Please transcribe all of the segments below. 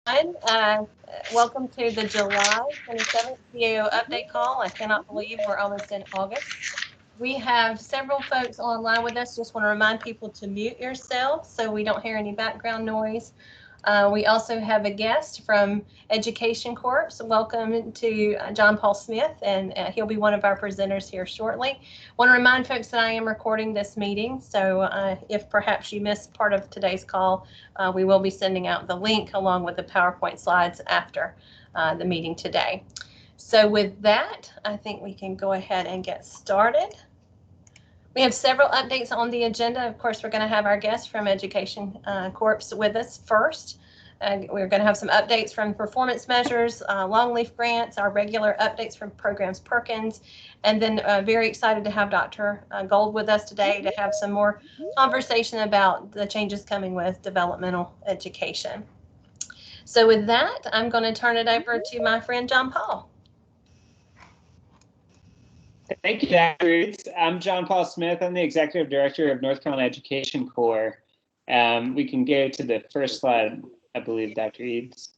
Welcome to the July 27th CAO update call. I cannot believe we're almost in August. We have several folks online with us. Just want to remind people to mute yourself so we don't hear any background noise. We also have a guest from Education Corps. Welcome to John Paul Smith, and he'll be one of our presenters here shortly. Want to remind folks that I am recording this meeting, so if perhaps you missed part of today's call, we will be sending out the link along with the PowerPoint slides after the meeting today. So with that, I think we can go ahead and get started. We have several updates on the agenda. Of course, we're going to have our guest from Education Corps with us first. We're going to have some updates from performance measures, longleaf grants, our regular updates from programs Perkins, and then very excited to have Dr. Gold with us today to have some more conversation about the changes coming with developmental education. So with that, I'm going to turn it over to my friend John Paul. Thank you, Dr. Eads. I'm John Paul Smith. I'm the Executive Director of North Carolina Education Corps. We can go to the first slide, I believe, Dr. Eads.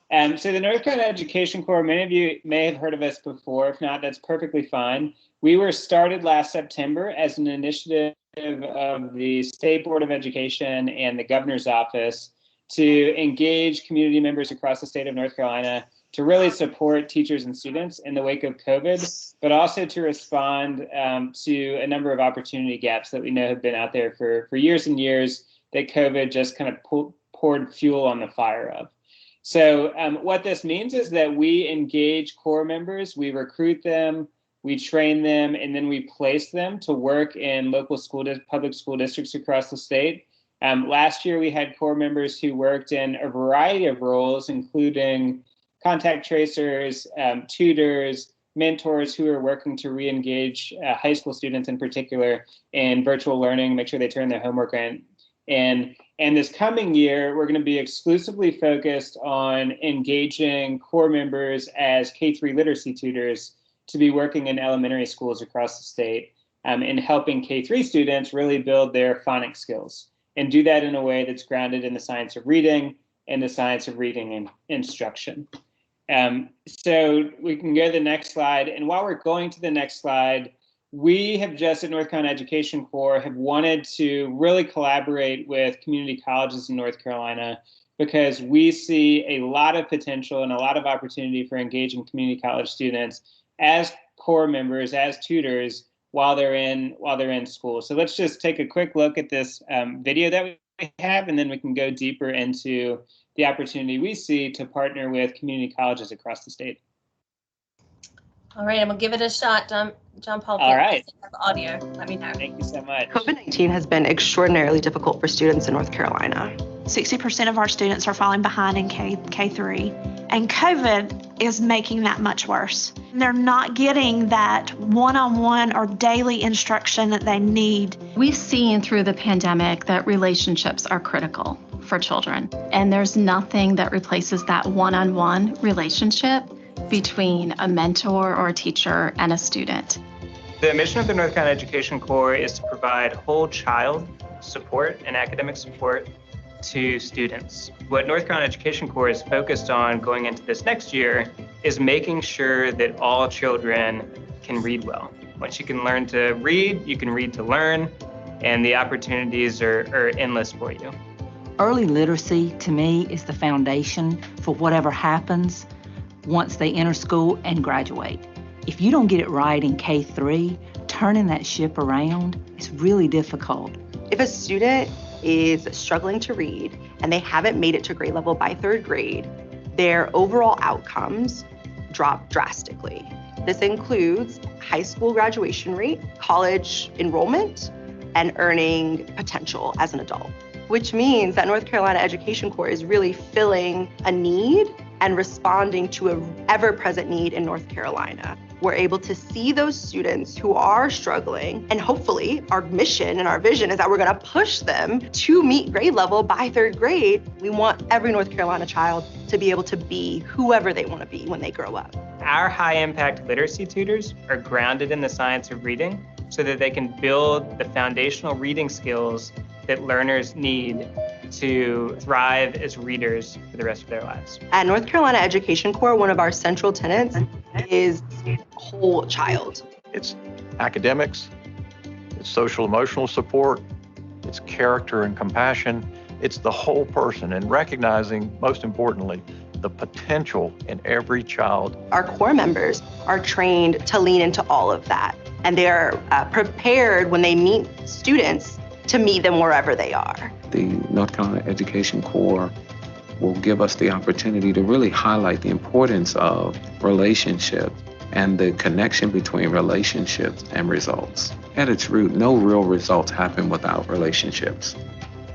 So the North Carolina Education Corps, many of you may have heard of us before. If not, that's perfectly fine. We were started last September as an initiative of the State Board of Education and the Governor's Office to engage community members across the state of North Carolina to really support teachers and students in the wake of COVID, but also to respond to a number of opportunity gaps that we know have been out there for years and years that COVID just kind of poured fuel on the fire of. So what this means is that we engage Corps members, we recruit them, we train them, and then we place them to work in local public school districts across the state. Last year, we had Corps members who worked in a variety of roles, including contact tracers, tutors, mentors who are working to re-engage high school students in particular in virtual learning, make sure they turn their homework in. And this coming year, we're going to be exclusively focused on engaging Corps members as K-3 literacy tutors to be working in elementary schools across the state and helping K-3 students really build their phonics skills and do that in a way that's grounded in the science of reading and the science of reading and instruction. So we can go to the next slide. And while we're going to the next slide, we have just at North Carolina Education Corps have wanted to really collaborate with community colleges in North Carolina because we see a lot of potential and a lot of opportunity for engaging community college students as Corps members, as tutors, while they're in school. So let's just take a quick look at this video that we have, and then we can go deeper into the opportunity we see to partner with community colleges across the state. All right, I'm gonna give it a shot, John Paul. All right. Audio, let me know. Thank you so much. COVID-19 has been extraordinarily difficult for students in North Carolina. 60% of our students are falling behind in K3, and COVID is making that much worse. They're not getting that one-on-one or daily instruction that they need. We've seen through the pandemic that relationships are critical for children, and there's nothing that replaces that one-on-one relationship between a mentor or a teacher and a student. The mission of the North Carolina Education Corps is to provide whole child support and academic support to students. What North Carolina Education Corps is focused on going into this next year is making sure that all children can read well. Once you can learn to read, you can read to learn, and the opportunities are endless for you. Early literacy, to me, is the foundation for whatever happens once they enter school and graduate. If you don't get it right in K3, turning that ship around is really difficult. If a student is struggling to read and they haven't made it to grade level by third grade, their overall outcomes drop drastically. This includes high school graduation rate, college enrollment, and earning potential as an adult, which means that North Carolina Education Corps is really filling a need and responding to an ever-present need in North Carolina. We're able to see those students who are struggling, and hopefully our mission and our vision is that we're gonna push them to meet grade level by third grade. We want every North Carolina child to be able to be whoever they wanna be when they grow up. Our high-impact literacy tutors are grounded in the science of reading, so that they can build the foundational reading skills that learners need to thrive as readers for the rest of their lives. At North Carolina Education Corps, one of our central tenets is whole child. It's academics, it's social emotional support, it's character and compassion, it's the whole person, and recognizing, most importantly, the potential in every child. Our core members are trained to lean into all of that, and they are prepared when they meet students to meet them wherever they are. The North Carolina Education Corps will give us the opportunity to really highlight the importance of relationships and the connection between relationships and results. At its root, no real results happen without relationships.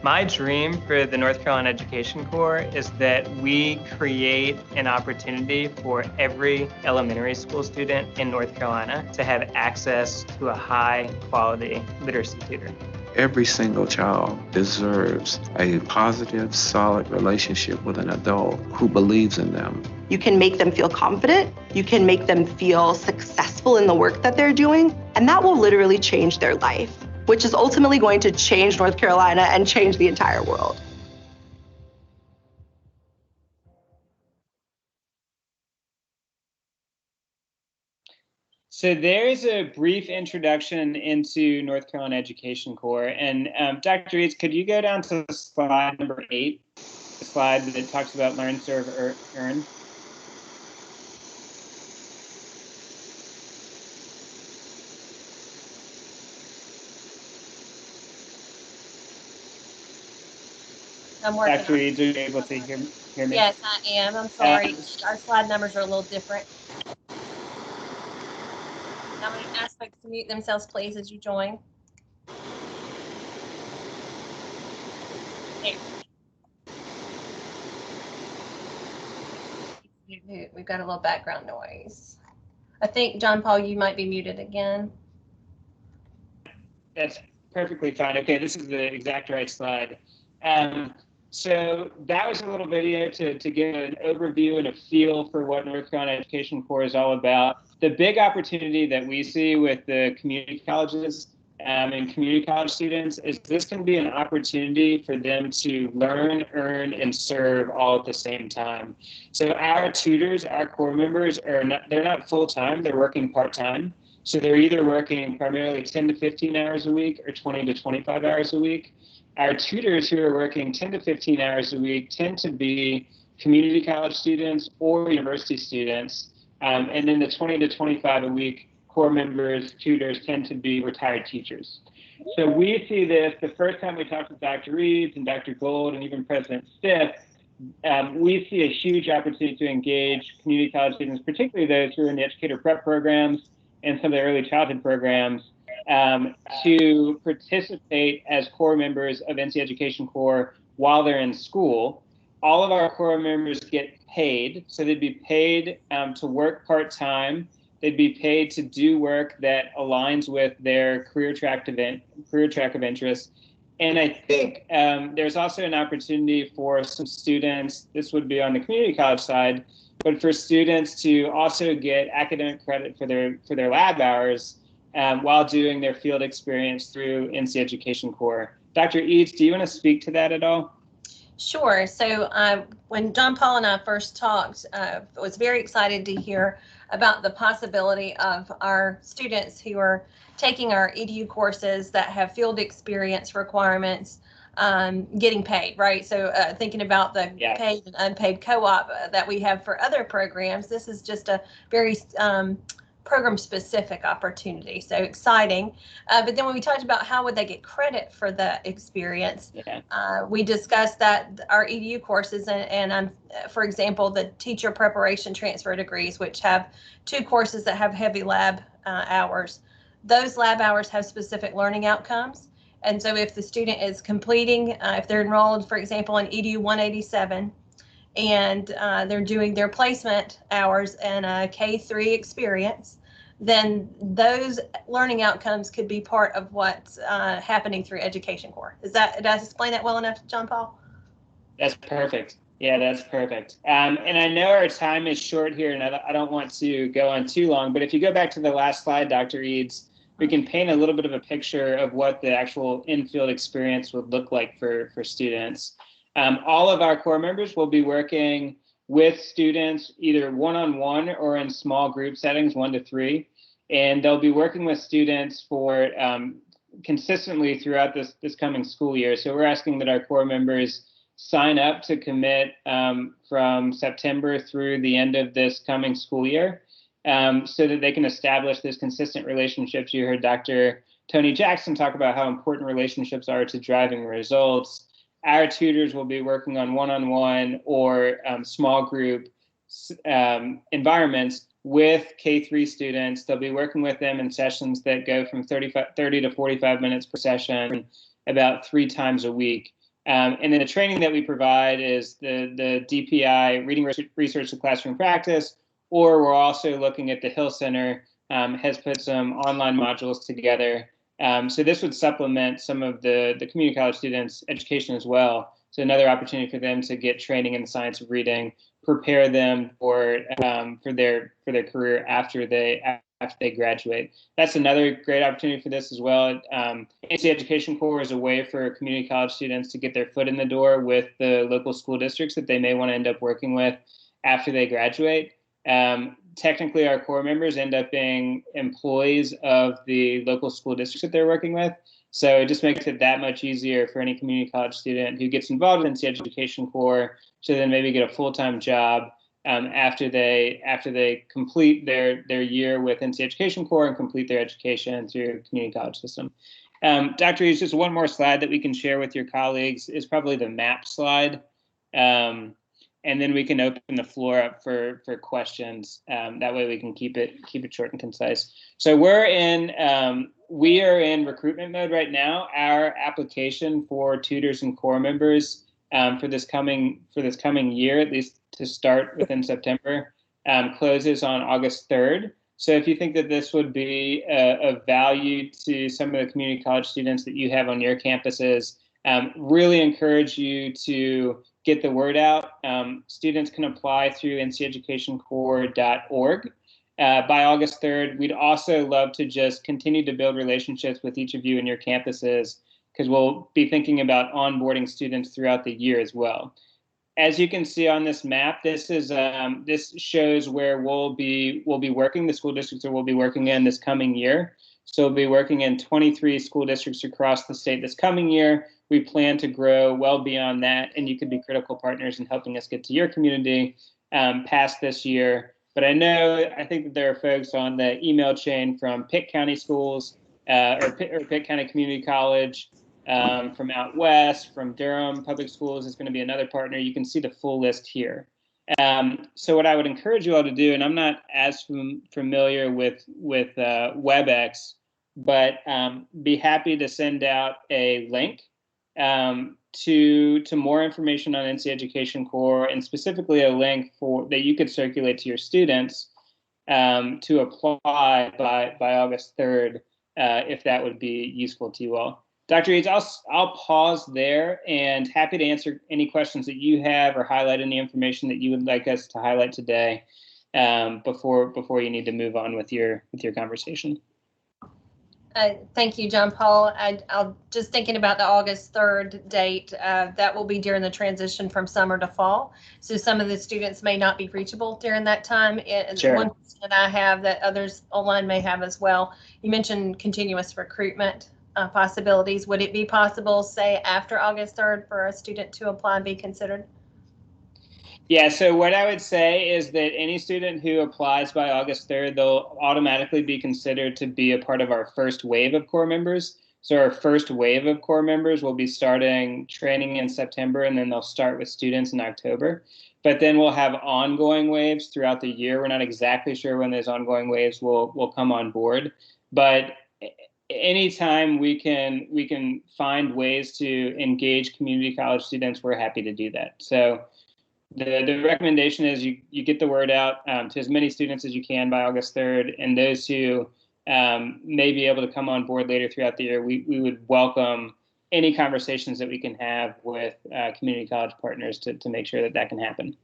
My dream for the North Carolina Education Corps is that we create an opportunity for every elementary school student in North Carolina to have access to a high quality literacy tutor. Every single child deserves a positive, solid relationship with an adult who believes in them. You can make them feel confident, you can make them feel successful in the work that they're doing, and that will literally change their life, which is ultimately going to change North Carolina and change the entire world. So there is a brief introduction into North Carolina Education Corps. And Dr. Eads, could you go down to slide number 8, the slide that talks about learn, serve, earn? I'm working Dr. on it. Eads, are you able to hear me? Yes, I am. I'm sorry. Our slide numbers are a little different. I'm going to ask folks to mute themselves, please, as you join. There. We've got a little background noise. I think, John Paul, you might be muted again. That's perfectly fine. Okay, this is the exact right slide. So that was a little video to give an overview and a feel for what North Carolina Education Corps is all about. The big opportunity that we see with the community colleges and community college students is this can be an opportunity for them to learn, earn, and serve all at the same time. So our tutors, our core members, they're not full-time, they're working part-time. So they're either working primarily 10 to 15 hours a week or 20 to 25 hours a week. Our tutors who are working 10 to 15 hours a week tend to be community college students or university students. And then the 20 to 25 a week core members, tutors tend to be retired teachers. So we see this the first time we talked with Dr. Reeves and Dr. Gold and even President Stiff, we see a huge opportunity to engage community college students, particularly those who are in the educator prep programs and some of the early childhood programs, to participate as core members of NC Education Corps while they're in school. All of our core members get paid, so they'd be paid to work part-time. They'd be paid to do work that aligns with their career track of interest. And I think there's also an opportunity for some students, this would be on the community college side, but for students to also get academic credit for their lab hours while doing their field experience through NC Education Corps. Dr. Eads, do you want to speak to that at all? Sure. So when John Paul and I first talked, I was very excited to hear about the possibility of our students who are taking our EDU courses that have field experience requirements getting paid, right? So thinking about the paid and unpaid co-op that we have for other programs, this is just a very program specific opportunity. So exciting. But then when we talked about how would they get credit for the experience, we discussed that our EDU courses and for example, the teacher preparation transfer degrees, which have 2 courses that have heavy lab hours. Those lab hours have specific learning outcomes. And so if the student is completing, if they're enrolled, for example, in EDU 187, and they're doing their placement hours in a K3 experience, then those learning outcomes could be part of what's happening through Education Corps. Did I explain that well enough, John Paul? That's perfect. Yeah, that's perfect. And I know our time is short here, and I don't want to go on too long, but if you go back to the last slide, Dr. Eads, we can paint a little bit of a picture of what the actual in-field experience would look like for students. All of our core members will be working with students either one-on-one or in small group settings, 1 to 3, and they'll be working with students for consistently throughout this coming school year. So we're asking that our core members sign up to commit from September through the end of this coming school year, so that they can establish this consistent relationships. You heard Dr. Tony Jackson talk about how important relationships are to driving results. Our tutors will be working on one-on-one or small group environments with K-3 students. They'll be working with them in sessions that go from 30 to 45 minutes per session, about 3 times a week. And then the training that we provide is the DPI, Reading Research to Classroom Practice, or we're also looking at the Hill Center, has put some online modules together. So this would supplement some of the community college students' education as well. So another opportunity for them to get training in the science of reading, prepare them for their career after they graduate. That's another great opportunity for this as well. NC Education Corps is a way for community college students to get their foot in the door with the local school districts that they may want to end up working with after they graduate. Technically, our core members end up being employees of the local school districts that they're working with. So it just makes it that much easier for any community college student who gets involved in the Education Corps to then maybe get a full-time job after they complete their year with NC Education Corps and complete their education through the community college system. Dr. Reeves, just one more slide that we can share with your colleagues is probably the map slide. And then we can open the floor up for questions. That way we can keep it short and concise. So we are in recruitment mode right now. Our application for tutors and core members for this coming year, at least to start within September, closes on August 3rd. So if you think that this would be of value to some of the community college students that you have on your campuses, really encourage you to get the word out. Students can apply through nceducationcorps.org. By August 3rd, we'd also love to just continue to build relationships with each of you in your campuses, because we'll be thinking about onboarding students throughout the year as well. As you can see on this map, this shows where we'll be working, the school districts that we'll be working in this coming year. So we'll be working in 23 school districts across the state this coming year. We plan to grow well beyond that, and you could be critical partners in helping us get to your community past this year. But I think that there are folks on the email chain from Pitt County Schools or Pitt County Community College, from out west, from Durham Public Schools is going to be another partner. You can see the full list here. So what I would encourage you all to do, and I'm not as familiar with WebEx, but be happy to send out a link to more information on NC Education Corps, and specifically a link that you could circulate to your students to apply by August 3rd, if that would be useful to you all. Dr. Eads, I'll pause there, and happy to answer any questions that you have or highlight any information that you would like us to highlight today before you need to move on with your conversation. Thank you, John Paul. I'll just thinking about the August 3rd date, that will be during the transition from summer to fall. So some of the students may not be reachable during that time. And sure. One question that I have that others online may have as well, you mentioned continuous recruitment possibilities. Would it be possible, say, after August 3rd for a student to apply and be considered? Yeah, so what I would say is that any student who applies by August 3rd, they'll automatically be considered to be a part of our first wave of core members. So our first wave of core members will be starting training in September, and then they'll start with students in October. But then we'll have ongoing waves throughout the year. We're not exactly sure when those ongoing waves will come on board, but anytime we can find ways to engage community college students, we're happy to do that. So the recommendation is you get the word out to as many students as you can by August 3rd, and those who may be able to come on board later throughout the year, we would welcome any conversations that we can have with community college partners to make sure that can happen.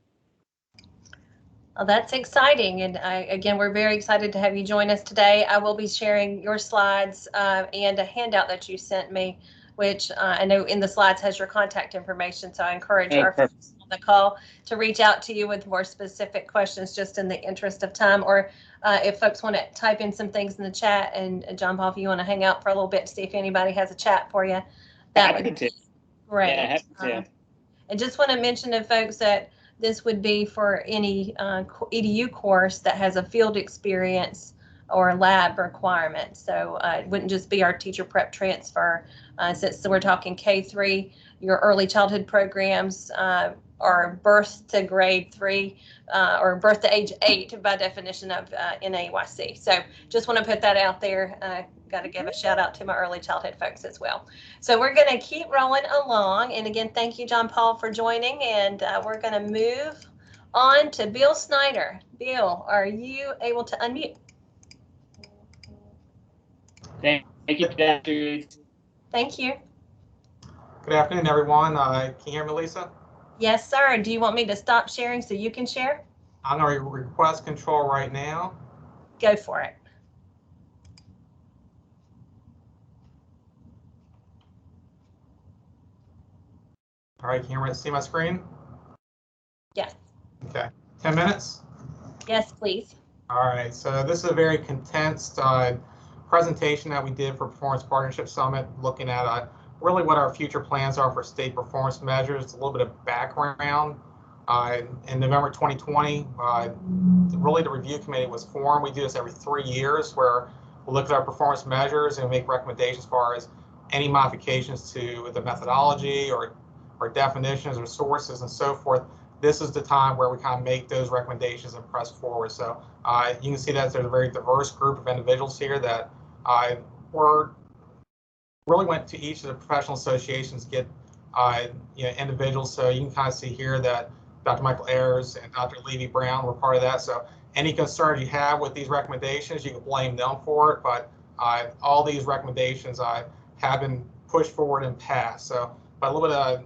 Well, that's exciting. And again, we're very excited to have you join us today. I will be sharing your slides and a handout that you sent me, which I know in the slides has your contact information. So I encourage our folks on the call to reach out to you with more specific questions, just in the interest of time. Or if folks want to type in some things in the chat, and John Paul, if you want to hang out for a little bit to see if anybody has a chat for you, that would be great. Yeah, happy to. I just want to mention to folks that this would be for any EDU course that has a field experience or lab requirement. So it wouldn't just be our teacher prep transfer. Since we're talking K3, your early childhood programs are birth to grade 3 or birth to age 8 by definition of NAEYC. So just want to put that out there. Got to give a shout out to my early childhood folks as well. So we're going to keep rolling along. And again, thank you, John Paul, for joining. And we're going to move on to Bill Snyder. Bill, are you able to unmute? Thank you, Dr. Reed. Thank you. Good afternoon, everyone. Can you hear me, Lisa? Yes, sir. Do you want me to stop sharing so you can share? I'm going to request control right now. Go for it. All right, can you see my screen? Yes. Okay, 10 minutes? Yes, please. All right, so this is a very condensed presentation that we did for Performance Partnership Summit, looking at really what our future plans are for state performance measures, a little bit of background. In November 2020, really the review committee was formed. We do this every 3 years, where we look at our performance measures and make recommendations as far as any modifications to the methodology or definitions or sources and so forth. This is the time where we kind of make those recommendations and press forward. So you can see that there's a very diverse group of individuals here that really went to each of the professional associations to get individuals. So you can kind of see here that Dr. Michael Ayers and Dr. Levy Brown were part of that. So any concerns you have with these recommendations, you can blame them for it. But all these recommendations have been pushed forward and passed. So, but a little bit of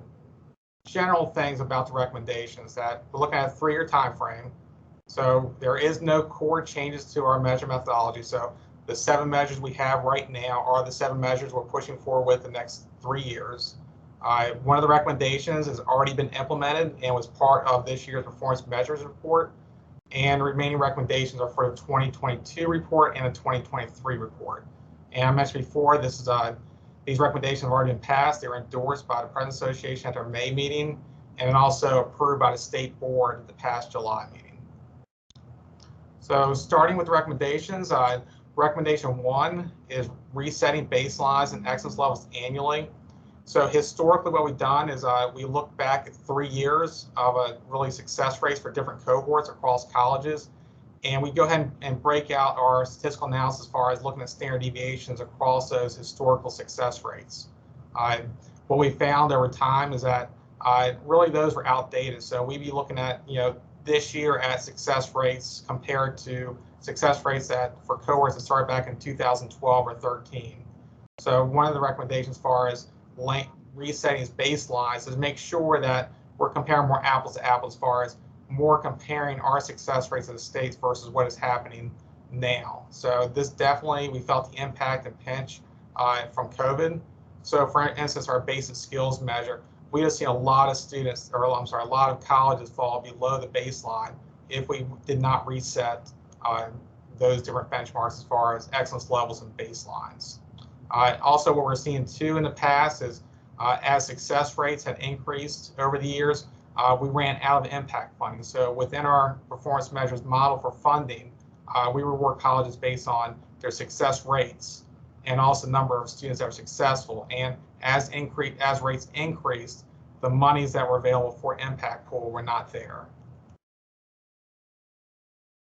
general things about the recommendations, that we're looking at a 3-year time frame. So there is no core changes to our measure methodology. So the 7 measures we have right now are the 7 measures we're pushing forward with the next 3 years. One of the recommendations has already been implemented and was part of this year's performance measures report. And the remaining recommendations are for the 2022 report and the 2023 report. And I mentioned before, this is these recommendations have already been passed. They were endorsed by the President's Association at their May meeting, and also approved by the state board at the past July meeting. So starting with recommendations, recommendation 1 is resetting baselines and excellence levels annually. So historically, what we've done is we look back at 3 years of really success rates for different cohorts across colleges, and we go ahead and break out our statistical analysis as far as looking at standard deviations across those historical success rates. What we found over time is that really those were outdated. So we'd be looking at this year at success rates compared to success rates that for cohorts that started back in 2012 or 13. So one of the recommendations as far as resetting these baselines is make sure that we're comparing more apples to apples as far as more comparing our success rates of the states versus what is happening now. So this definitely, we felt the impact and pinch from COVID. So for instance, our basic skills measure, we have seen a lot of students, or I'm sorry, a lot of colleges fall below the baseline if we did not reset those different benchmarks as far as excellence levels and baselines. Also, what we're seeing too in the past is as success rates have increased over the years, we ran out of impact funding. So within our performance measures model for funding, we reward colleges based on their success rates and also the number of students that were successful. And as rates increased, the monies that were available for impact pool were not there.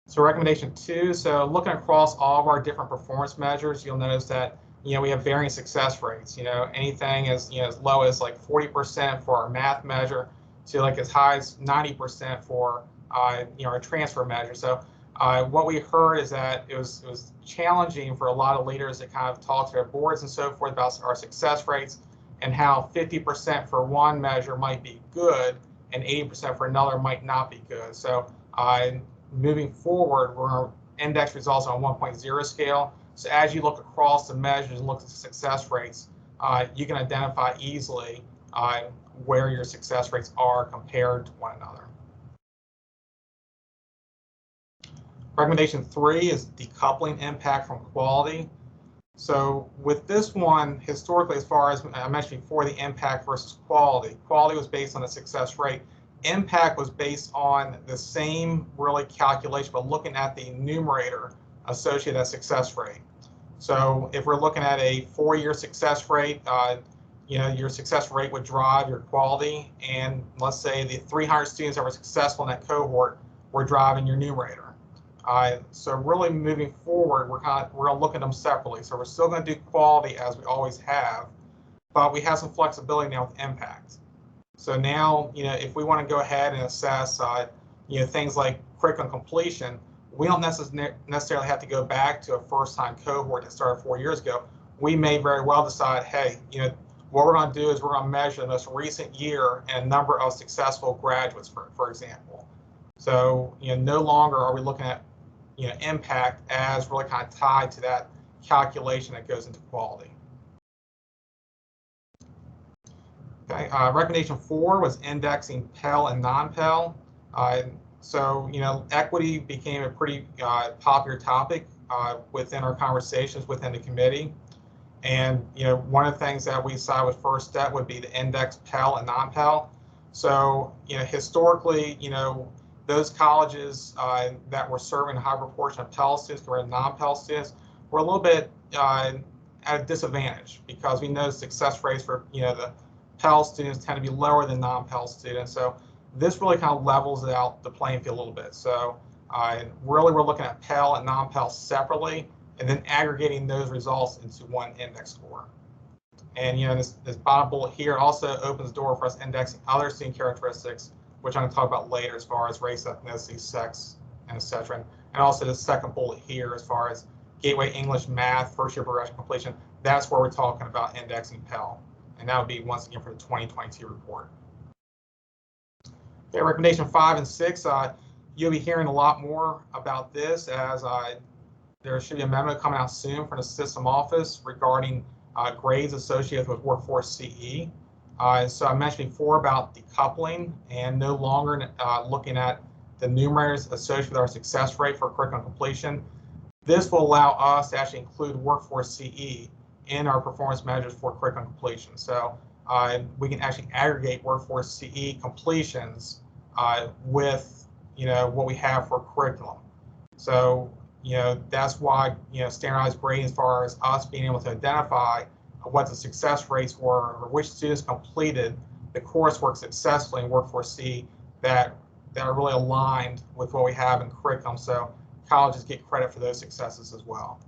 So recommendation 2, so looking across all of our different performance measures, you'll notice that we have varying success rates. Anything as as low as like 40% for our math measure to like as high as 90% for our transfer measure. So what we heard is that it was challenging for a lot of leaders to kind of talk to their boards and so forth about our success rates, and how 50% for one measure might be good and 80% for another might not be good. So moving forward, we're going to index results on a 1.0 scale. So as you look across the measures and look at the success rates, you can identify easily where your success rates are compared to one another. Recommendation 3 is decoupling impact from quality. So with this one, historically, as far as I mentioned before, the impact versus quality. Quality was based on the success rate. Impact was based on the same really calculation, but looking at the numerator associated with that success rate. So if we're looking at a 4-year success rate, your success rate would drive your quality, and let's say the 300 students that were successful in that cohort were driving your numerator. So really moving forward, we're going to look at them separately. So we're still going to do quality as we always have, but we have some flexibility now with impact. So now, if we want to go ahead and assess, things like curriculum completion, we don't necessarily have to go back to a first-time cohort that started 4 years ago. We may very well decide, hey, what we're going to do is we're going to measure the most recent year and a number of successful graduates, for example. So, no longer are we looking at, impact as really kind of tied to that calculation that goes into quality. Okay, recommendation 4 was indexing Pell and non-Pell. So, equity became a pretty popular topic within our conversations within the committee. And, one of the things that we decided was first step would be to index Pell and non-Pell. So, historically, those colleges that were serving a high proportion of Pell students compared to non-Pell students were a little bit at a disadvantage, because we know success rates for, the Pell students tend to be lower than non-Pell students. So this really kind of levels out the playing field a little bit. So really we're looking at Pell and non-Pell separately, and then aggregating those results into one index score. And this bottom bullet here also opens the door for us indexing other student characteristics, which I'm going to talk about later, as far as race, ethnicity, sex, and etc. And also the second bullet here, as far as Gateway English, Math, first year progression completion, that's where we're talking about indexing Pell. And that would be, once again, for the 2022 report. Okay, recommendation 5 and 6, you'll be hearing a lot more about this, as there should be a memo coming out soon from the system office regarding grades associated with workforce CE. So I mentioned before about decoupling and no longer looking at the numerators associated with our success rate for curriculum completion. This will allow us to actually include workforce CE in our performance measures for curriculum completion. So we can actually aggregate workforce CE completions with what we have for curriculum. So that's why standardized grading, as far as us being able to identify what the success rates were, or which students completed the coursework successfully in workforce CE that are really aligned with what we have in curriculum. So colleges get credit for those successes as well.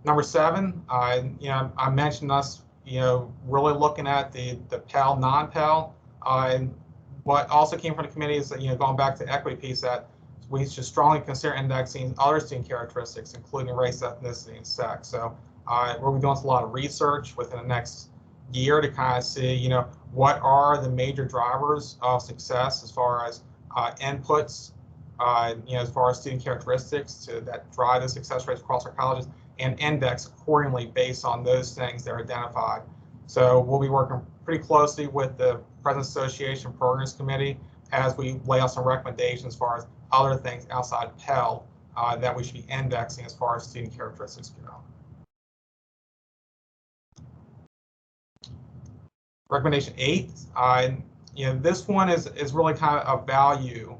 Number 7, I mentioned us, really looking at the Pell, non-Pell. What also came from the committee is that, going back to the equity piece, that we should strongly consider indexing other student characteristics, including race, ethnicity, and sex. So we're doing a lot of research within the next year to kind of see, what are the major drivers of success as far as inputs, as far as student characteristics that drive the success rates across our colleges, and index accordingly based on those things that are identified. So we'll be working pretty closely with the President's Association Programs Committee as we lay out some recommendations as far as other things outside Pell that we should be indexing as far as student characteristics go. Recommendation 8, this one is really kind of a value,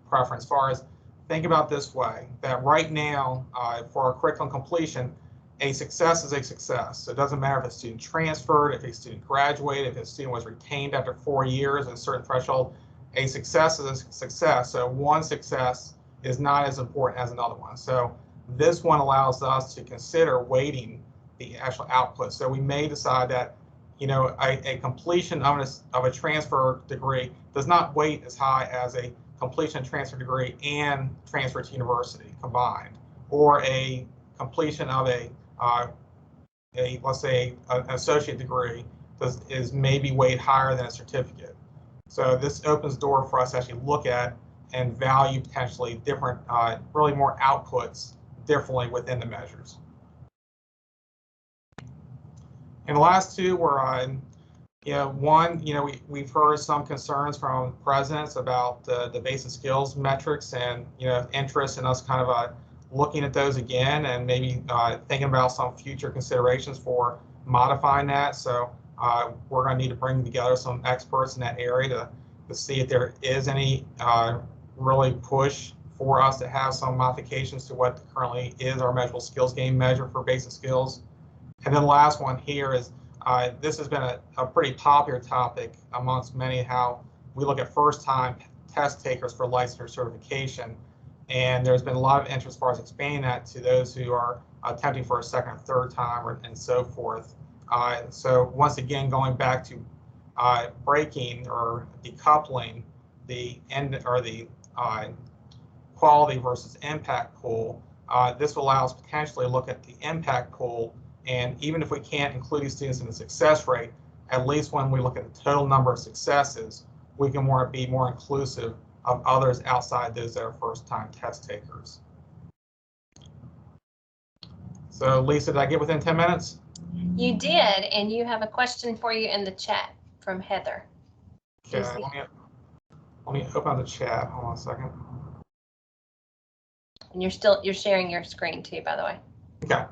preference, as far as think about this way, that right now for our curriculum completion, a success is a success. So it doesn't matter if a student transferred, if a student graduated, if a student was retained after 4 years at a certain threshold, a success is a success. So one success is not as important as another one. So this one allows us to consider weighting the actual output. So we may decide that, a completion of a transfer degree does not weight as high as a completion of transfer degree and transfer to university combined, or a completion of let's say an associate degree is maybe weighed higher than a certificate. So this opens the door for us to actually look at and value potentially different, really more outputs differently within the measures. And the last two were, one, we've heard some concerns from presidents about the basic skills metrics and, interest in us kind of looking at those again and maybe thinking about some future considerations for modifying that. So we're going to need to bring together some experts in that area to see if there is any really push for us to have some modifications to what currently is our measurable skills game measure for basic skills. And then the last one here is this has been a pretty popular topic amongst many, how we look at first-time test takers for licensure certification. And there's been a lot of interest as far as expanding that to those who are attempting for a second or third time and so forth. So once again, going back to breaking or decoupling the quality versus impact pool, this will allow us potentially to look at the impact pool. And even if we can't include these students in the success rate, at least when we look at the total number of successes, we can be more inclusive of others outside those that are first-time test takers. So Lisa, did I get within 10 minutes? You did, and you have a question for you in the chat from Heather. Okay, let me open up the chat. Hold on a second. And you're sharing your screen too, by the way. Okay.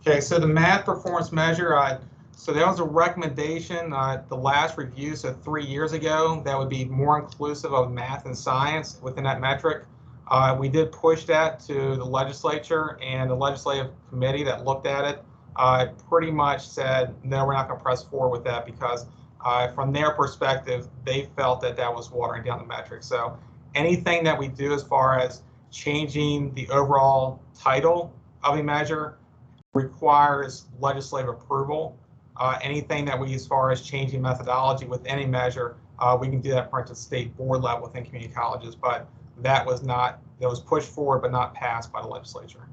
Okay, so the math performance measure, so that was a recommendation, the last review, so 3 years ago, that would be more inclusive of math and science within that metric. We did push that to the legislature, and the legislative committee that looked at it pretty much said, no, we're not going to press forward with that because from their perspective, they felt that that was watering down the metric. So anything that we do as far as changing the overall title of a measure requires legislative approval. Anything that we, as far as changing methodology with any measure, we can do that at the state board level within community colleges, but that was pushed forward but not passed by the legislature.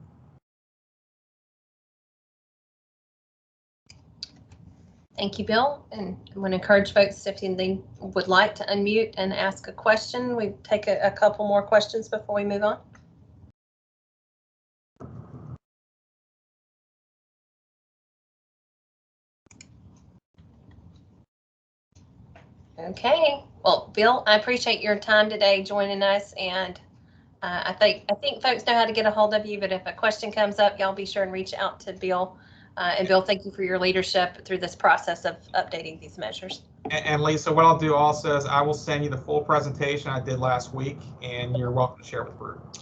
Thank you, Bill. And I'm going to encourage folks, if they would like to unmute and ask a question. We take a couple more questions before we move on. Okay. Well, Bill, I appreciate your time today joining us, and I think folks know how to get a hold of you. But if a question comes up, y'all be sure and reach out to Bill. And Bill, thank you for your leadership through this process of updating these measures. And Lisa, what I'll do also is I will send you the full presentation I did last week, and you're welcome to share with the group.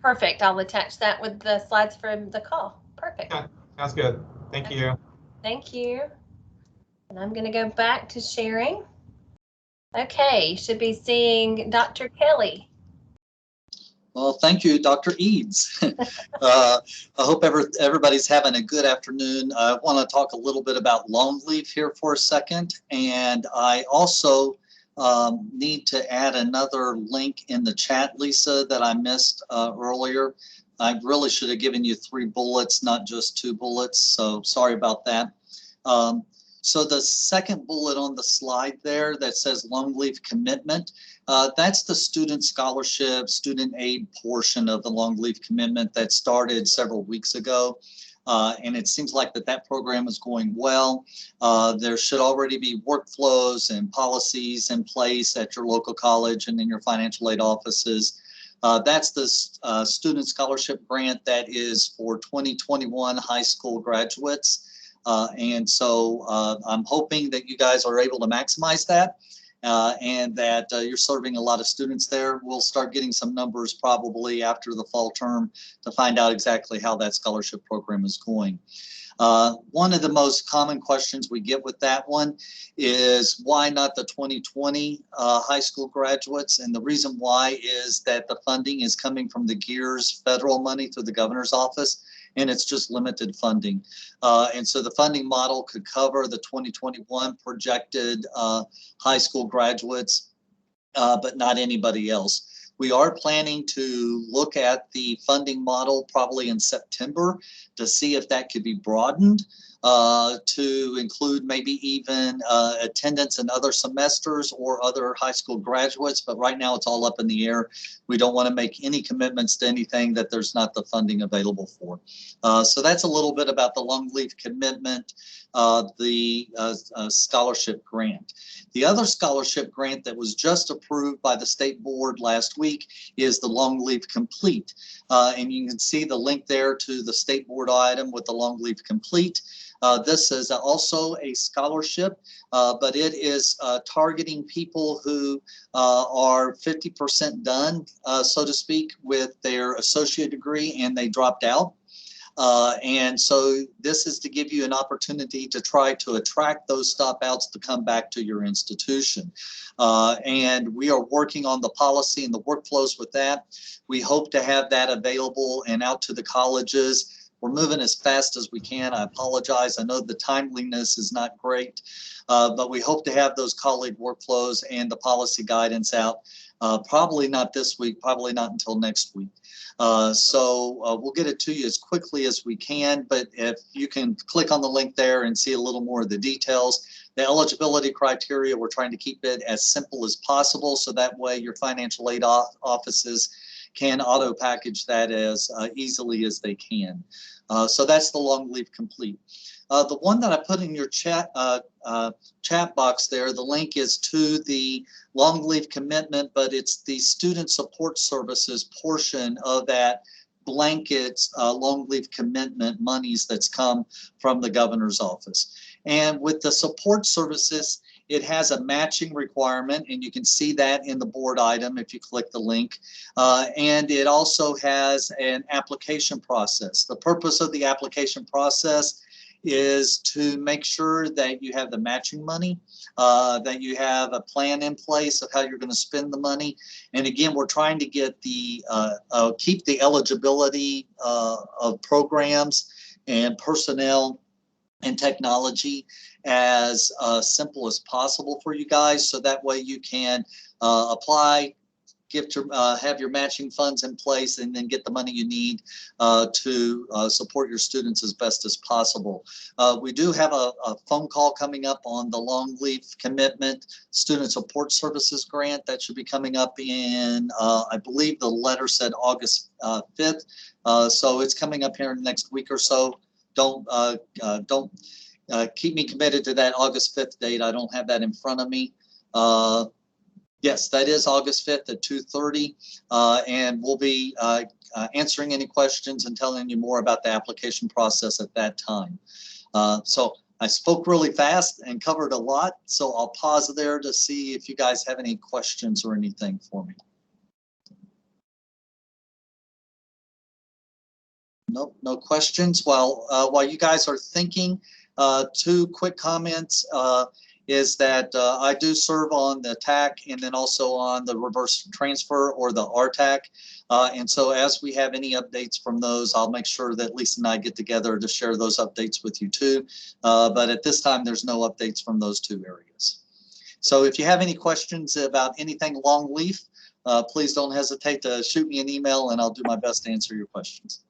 Perfect. I'll attach that with the slides from the call. Perfect. Okay. Sounds good. Thank you. Thank you. And I'm going to go back to sharing. Okay, should be seeing Dr. Kelly. Well, thank you, Dr. Eads. I hope everybody's having a good afternoon. I want to talk a little bit about long leave here for a second. And I also need to add another link in the chat, Lisa, that I missed earlier. I really should have given you 3 bullets, not just 2 bullets. So sorry about that. So the second bullet on the slide there that says long leave commitment, that's the student scholarship, student aid portion of the long leave commitment that started several weeks ago. And it seems like that program is going well. There should already be workflows and policies in place at your local college and in your financial aid offices. That's the student scholarship grant that is for 2021 high school graduates. And so I'm hoping that you guys are able to maximize that and that you're serving a lot of students there. We'll start getting some numbers probably after the fall term to find out exactly how that scholarship program is going. One of the most common questions we get with that one is why not the 2020 high school graduates? And the reason why is that the funding is coming from the GEARS federal money through the governor's office, and it's just limited funding. And so the funding model could cover the 2021 projected high school graduates, but not anybody else. We are planning to look at the funding model probably in September to see if that could be broadened to include maybe even attendance in other semesters or other high school graduates. But right now it's all up in the air. We don't want to make any commitments to anything that there's not the funding available for. So that's a little bit about the long leave commitment, the scholarship grant. The other scholarship grant that was just approved by the state board last week is the Long Leave Complete. And you can see the link there to the state board item with the Long Leave Complete. This is also a scholarship, but it is targeting people who are 50% done, so to speak, with their associate degree and they dropped out. And so this is to give you an opportunity to try to attract those stopouts to come back to your institution. And we are working on the policy and the workflows with that. We hope to have that available and out to the colleges. We're moving as fast as we can. I apologize. I know the timeliness is not great, but we hope to have those colleague workflows and the policy guidance out. Probably not this week, probably not until next week. So we'll get it to you as quickly as we can, but if you can click on the link there and see a little more of the details. The eligibility criteria, we're trying to keep it as simple as possible, so that way your financial aid offices can auto package that as easily as they can. So that's the Long Leave Complete. The one that I put in your chat box there, the link is to the Long Leave Commitment, but it's the Student Support Services portion of that blanket Long Leave Commitment monies that's come from the governor's office. And with the support services, it has a matching requirement, and you can see that in the board item if you click the link. And it also has an application process. The purpose of the application process is to make sure that you have the matching money, that you have a plan in place of how you're going to spend the money. And again, we're trying to get the keep the eligibility of programs and personnel and technology as simple as possible for you guys, so that way you can apply, have your matching funds in place, and then get the money you need to support your students as best as possible. We do have a phone call coming up on the Long Leave Commitment Student Support Services Grant. That should be coming up in, I believe the letter said August 5th. So it's coming up here in the next week or so. Don't keep me committed to that August 5th date. I don't have that in front of me. Yes, that is August 5th at 2:30, and we'll be answering any questions and telling you more about the application process at that time. So I spoke really fast and covered a lot, so I'll pause there to see if you guys have any questions or anything for me. Nope, no questions. Well, while you guys are thinking, two quick comments is that I do serve on the TAC and then also on the reverse transfer or the RTAC. And so as we have any updates from those, I'll make sure that Lisa and I get together to share those updates with you too. But at this time, there's no updates from those two areas. So if you have any questions about anything long leaf, please don't hesitate to shoot me an email and I'll do my best to answer your questions.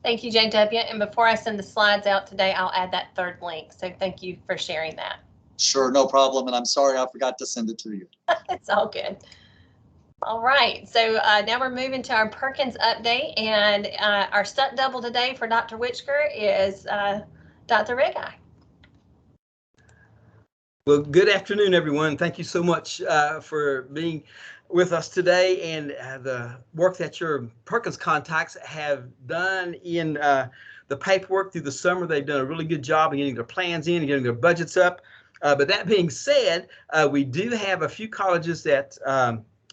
Thank you, JW. And before I send the slides out today, I'll add that third link. So thank you for sharing that. Sure, no problem. And I'm sorry I forgot to send it to you. It's all good. All right, so now we're moving to our Perkins update, and our stunt double today for Dr. Witchker is Dr. Rigai. Well, good afternoon, everyone. Thank you so much for being with us today, and the work that your Perkins contacts have done in the paperwork through the summer. They've done a really good job of getting their plans in and getting their budgets up. But that being said, we do have a few colleges that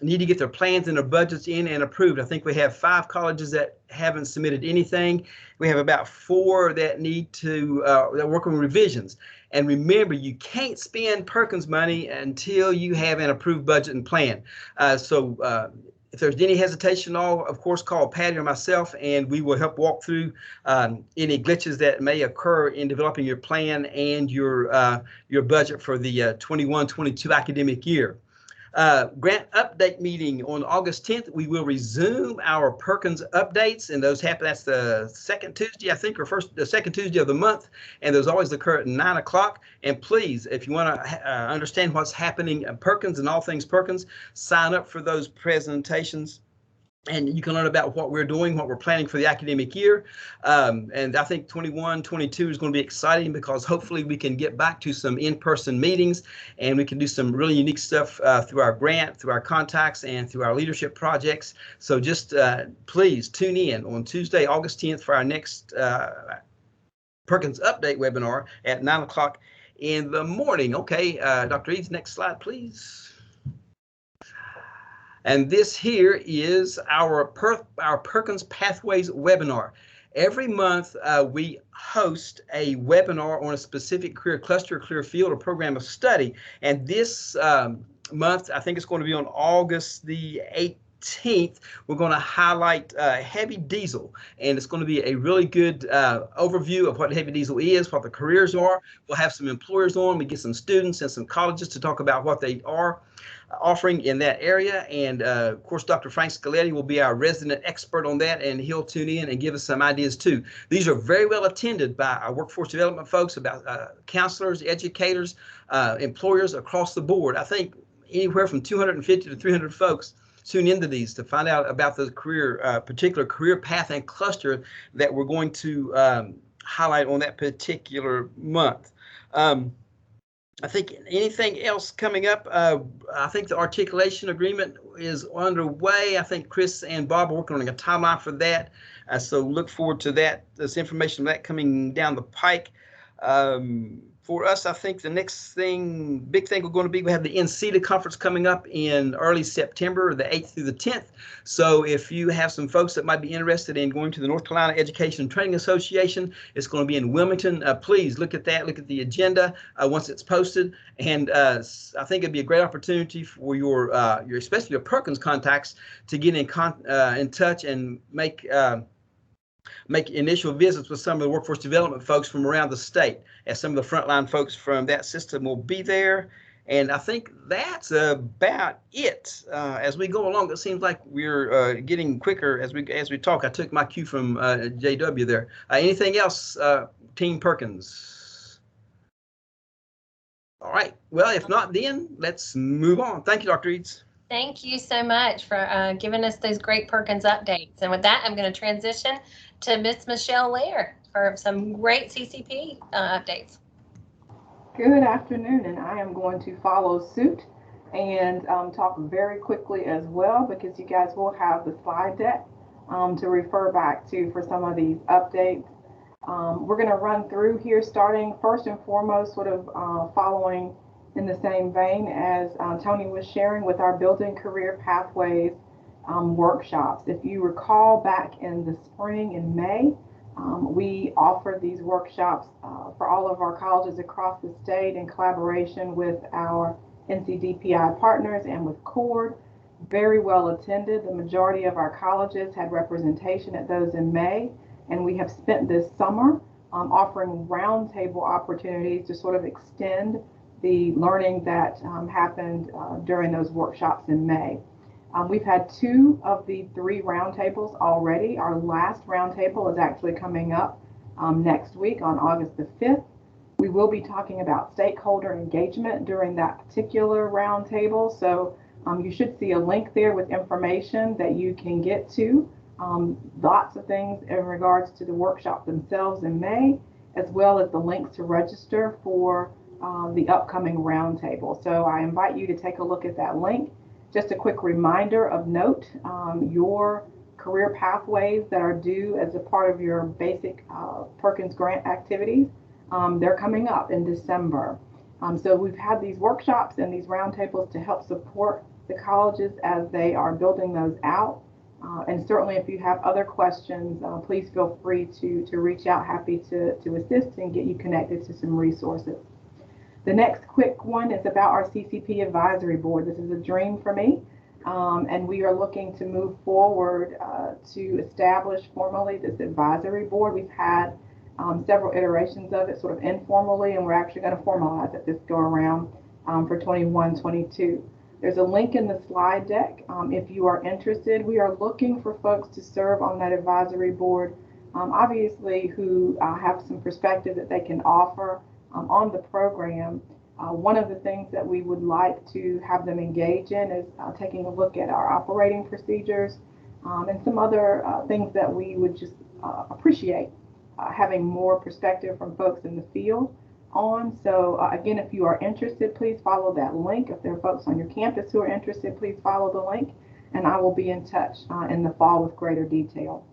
need to get their plans and their budgets in and approved. I think we have 5 colleges that haven't submitted anything. We have about 4 that need to that work on revisions. And remember, you can't spend Perkins money until you have an approved budget and plan. So if there's any hesitation, I'll of course call Patty or myself, and we will help walk through any glitches that may occur in developing your plan and your budget for the 21-22 academic year. Grant update meeting on August 10th. We will resume our Perkins updates, and those happen. That's the second Tuesday, I think, or the second Tuesday of the month, and those always occur at 9 o'clock. And please, if you want to understand what's happening at Perkins and all things Perkins, sign up for those presentations. And you can learn about what we're doing, what we're planning for the academic year. And I think 21-22 is going to be exciting because hopefully we can get back to some in-person meetings and we can do some really unique stuff through our grant, through our contacts, and through our leadership projects. So just please tune in on Tuesday, August 10th for our next Perkins Update webinar at 9 o'clock in the morning. Okay, Dr. Eads, next slide, please. And this here is our Perkins Pathways webinar. Every month, we host a webinar on a specific career cluster, career field, or program of study. And this month, I think it's going to be on August the 18th, we're going to highlight heavy diesel, and it's going to be a really good overview of what heavy diesel is, what the careers are. We'll have some employers on, we get some students and some colleges to talk about what they are offering in that area. And of course, Dr. Frank Scaletti will be our resident expert on that, and he'll tune in and give us some ideas too. These are very well attended by our workforce development folks, about counselors, educators, employers across the board. I think anywhere from 250 to 300 folks tune into these to find out about the career, particular career path and cluster that we're going to highlight on that particular month. I think anything else coming up, I think the articulation agreement is underway. I think Chris and Bob are working on a timeline for that. So look forward to that, this information on that coming down the pike. For us, I think the next big thing we're going to be, we have the NCCCS conference coming up in early September, the 8th through the 10th. So if you have some folks that might be interested in going to the North Carolina Education and Training Association, it's going to be in Wilmington. Please look at that, look at the agenda once it's posted. And I think it'd be a great opportunity for your especially your Perkins contacts to get in touch and make initial visits with some of the workforce development folks from around the state, as some of the frontline folks from that system will be there. And I think that's about it. As we go along, it seems like we're getting quicker as we talk. I took my cue from JW there. Anything else, Team Perkins? All right. Well, if not, then let's move on. Thank you, Dr. Eads. Thank you so much for giving us those great Perkins updates. And with that, I'm going to transition to Miss Michelle Lair for some great CCP updates. Good afternoon, and I am going to follow suit and talk very quickly as well, because you guys will have the slide deck to refer back to for some of these updates. We're going to run through here, starting first and foremost, sort of following in the same vein as Tony was sharing with our Building Career Pathways workshops. If you recall, back in the spring in May, we offered these workshops for all of our colleges across the state in collaboration with our NCDPI partners and with CORD. Very well attended. The majority of our colleges had representation at those in May, and we have spent this summer offering roundtable opportunities to sort of extend the learning that happened during those workshops in May. We've had 2 of the 3 roundtables already. Our last roundtable is actually coming up next week on August the 5th. We will be talking about stakeholder engagement during that particular roundtable. So you should see a link there with information that you can get to. Lots of things in regards to the workshop themselves in May, as well as the links to register for the upcoming roundtable. So I invite you to take a look at that link. Just a quick reminder of note, your career pathways that are due as a part of your basic Perkins grant activities, they're coming up in December. So we've had these workshops and these roundtables to help support the colleges as they are building those out. And certainly if you have other questions, please feel free to reach out. Happy to assist and get you connected to some resources. The next quick one is about our CCP advisory board. This is a dream for me, and we are looking to move forward to establish formally this advisory board. We've had several iterations of it sort of informally, and we're actually going to formalize it this go around for 21-22. There's a link in the slide deck if you are interested. We are looking for folks to serve on that advisory board, obviously who have some perspective that they can offer on the program. One of the things that we would like to have them engage in is taking a look at our operating procedures and some other things that we would just appreciate having more perspective from folks in the field on. So again, if you are interested, please follow that link. If there are folks on your campus who are interested, please follow the link, and I will be in touch in the fall with greater detail.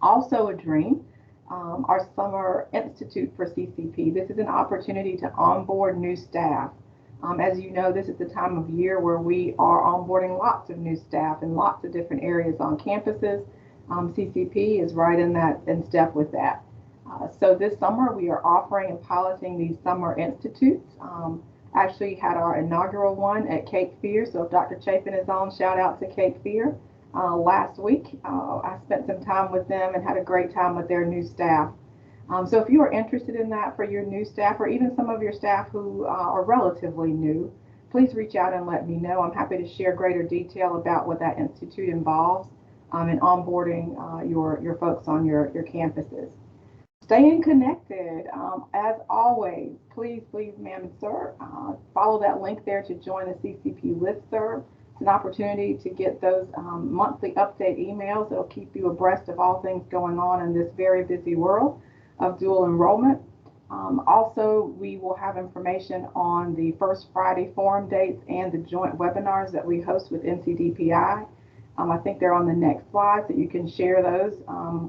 Also a dream, our Summer Institute for CCP. This is an opportunity to onboard new staff. As you know, this is the time of year where we are onboarding lots of new staff in lots of different areas on campuses. CCP is right in step with that. So this summer we are offering and piloting these summer institutes. Actually had our inaugural one at Cape Fear. So if Dr. Chapin is on, shout out to Cape Fear. Last week, I spent some time with them and had a great time with their new staff. So if you are interested in that for your new staff, or even some of your staff who are relatively new, please reach out and let me know. I'm happy to share greater detail about what that institute involves in onboarding your folks on your campuses. Staying connected, as always, please, ma'am and sir, follow that link there to join the CCP listserv. It's an opportunity to get those monthly update emails that'll keep you abreast of all things going on in this very busy world of dual enrollment. Also, we will have information on the First Friday forum dates and the joint webinars that we host with NCDPI. I think they're on the next slide, so you can share those